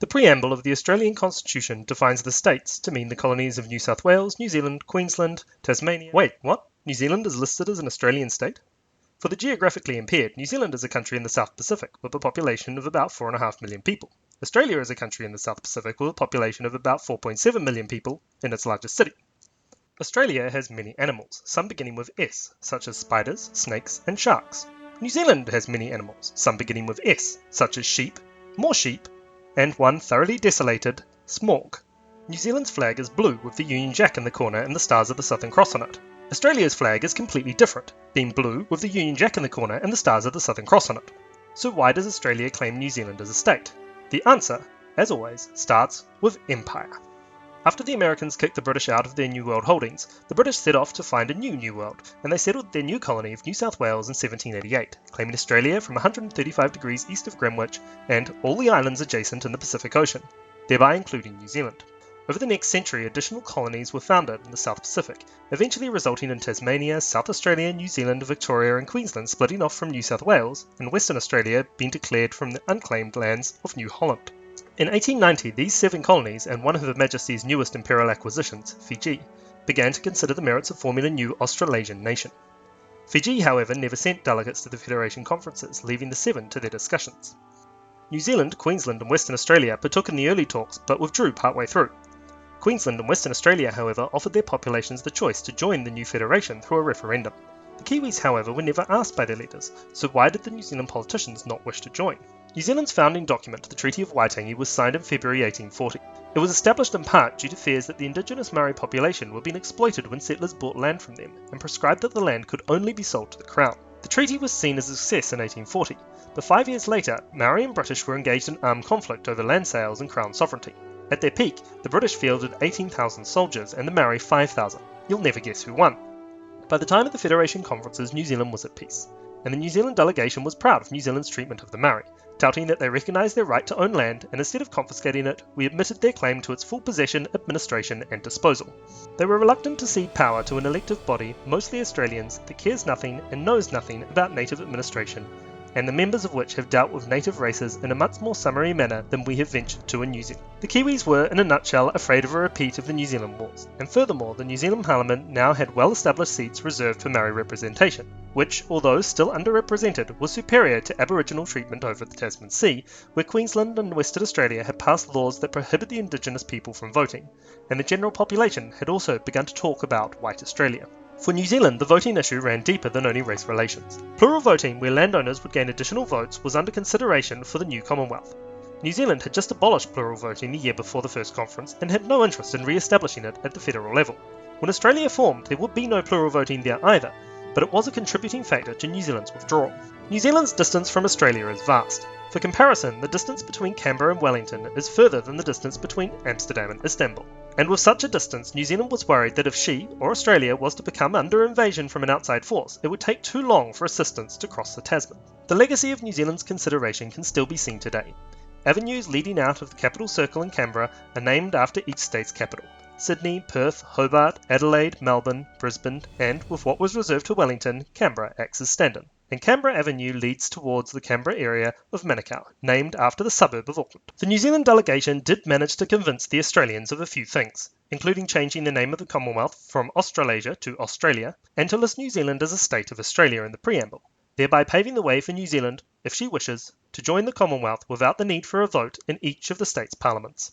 preamble of the Australian Constitution defines the states to mean the colonies of New South Wales, New Zealand, Queensland, Tasmania. Wait, what? New Zealand is listed as an Australian state? For the geographically impaired, New Zealand is a country in the South Pacific with a population of about 4.5 million people. Australia is a country in the South Pacific with a population of about 4.7 million people in its largest city. Australia has many animals, some beginning with S, such as spiders, snakes, and sharks. New Zealand has many animals, some beginning with S, such as sheep, more sheep, and one thoroughly desolated smorg. New Zealand's flag is blue with the Union Jack in the corner and the stars of the Southern Cross on it. Australia's flag is completely different, being blue with the Union Jack in the corner and the stars of the Southern Cross on it. So why does Australia claim New Zealand as a state? The answer, as always, starts with empire. After the Americans kicked the British out of their New World holdings, the British set off to find a New World, and they settled their new colony of New South Wales in 1788, claiming Australia from 135 degrees east of Greenwich and all the islands adjacent in the Pacific Ocean, thereby including New Zealand. Over the next century, additional colonies were founded in the South Pacific, eventually resulting in Tasmania, South Australia, New Zealand, Victoria and Queensland splitting off from New South Wales, and Western Australia being declared from the unclaimed lands of New Holland. In 1890, these 7 colonies and one of Her Majesty's newest imperial acquisitions, Fiji, began to consider the merits of forming a new Australasian nation. Fiji, however, never sent delegates to the Federation conferences, leaving the 7 to their discussions. New Zealand, Queensland and Western Australia partook in the early talks but withdrew partway through. Queensland and Western Australia, however, offered their populations the choice to join the new federation through a referendum. The Kiwis, however, were never asked by their leaders, so why did the New Zealand politicians not wish to join? New Zealand's founding document, the Treaty of Waitangi, was signed in February 1840. It was established in part due to fears that the indigenous Maori population were being exploited when settlers bought land from them, and prescribed that the land could only be sold to the Crown. The treaty was seen as a success in 1840, but 5 years later, Maori and British were engaged in armed conflict over land sales and Crown sovereignty. At their peak, the British fielded 18,000 soldiers and the Maori 5,000. You'll never guess who won. By the time of the Federation conferences, New Zealand was at peace, and the New Zealand delegation was proud of New Zealand's treatment of the Maori, touting that they recognised their right to own land, and instead of confiscating it, we admitted their claim to its full possession, administration and disposal. They were reluctant to cede power to an elective body, mostly Australians, that cares nothing and knows nothing about native administration, and the members of which have dealt with native races in a much more summary manner than we have ventured to in New Zealand. The Kiwis were, in a nutshell, afraid of a repeat of the New Zealand Wars, and furthermore, the New Zealand Parliament now had well-established seats reserved for Maori representation, which, although still underrepresented, was superior to Aboriginal treatment over the Tasman Sea, where Queensland and Western Australia had passed laws that prohibit the indigenous people from voting, and the general population had also begun to talk about White Australia. For New Zealand, the voting issue ran deeper than only race relations. Plural voting, where landowners would gain additional votes, was under consideration for the new Commonwealth. New Zealand had just abolished plural voting the year before the first conference and had no interest in re-establishing it at the federal level. When Australia formed, there would be no plural voting there either, but it was a contributing factor to New Zealand's withdrawal. New Zealand's distance from Australia is vast. For comparison, the distance between Canberra and Wellington is further than the distance between Amsterdam and Istanbul. And with such a distance, New Zealand was worried that if she, or Australia, was to become under invasion from an outside force, it would take too long for assistance to cross the Tasman. The legacy of New Zealand's consideration can still be seen today. Avenues leading out of the capital circle in Canberra are named after each state's capital. Sydney, Perth, Hobart, Adelaide, Melbourne, Brisbane, and, with what was reserved to Wellington, Canberra acts as stand-in. And Canberra Avenue leads towards the Canberra area of Manukau, named after the suburb of Auckland. The New Zealand delegation did manage to convince the Australians of a few things, including changing the name of the Commonwealth from Australasia to Australia, and to list New Zealand as a state of Australia in the preamble, thereby paving the way for New Zealand, if she wishes, to join the Commonwealth without the need for a vote in each of the states' parliaments.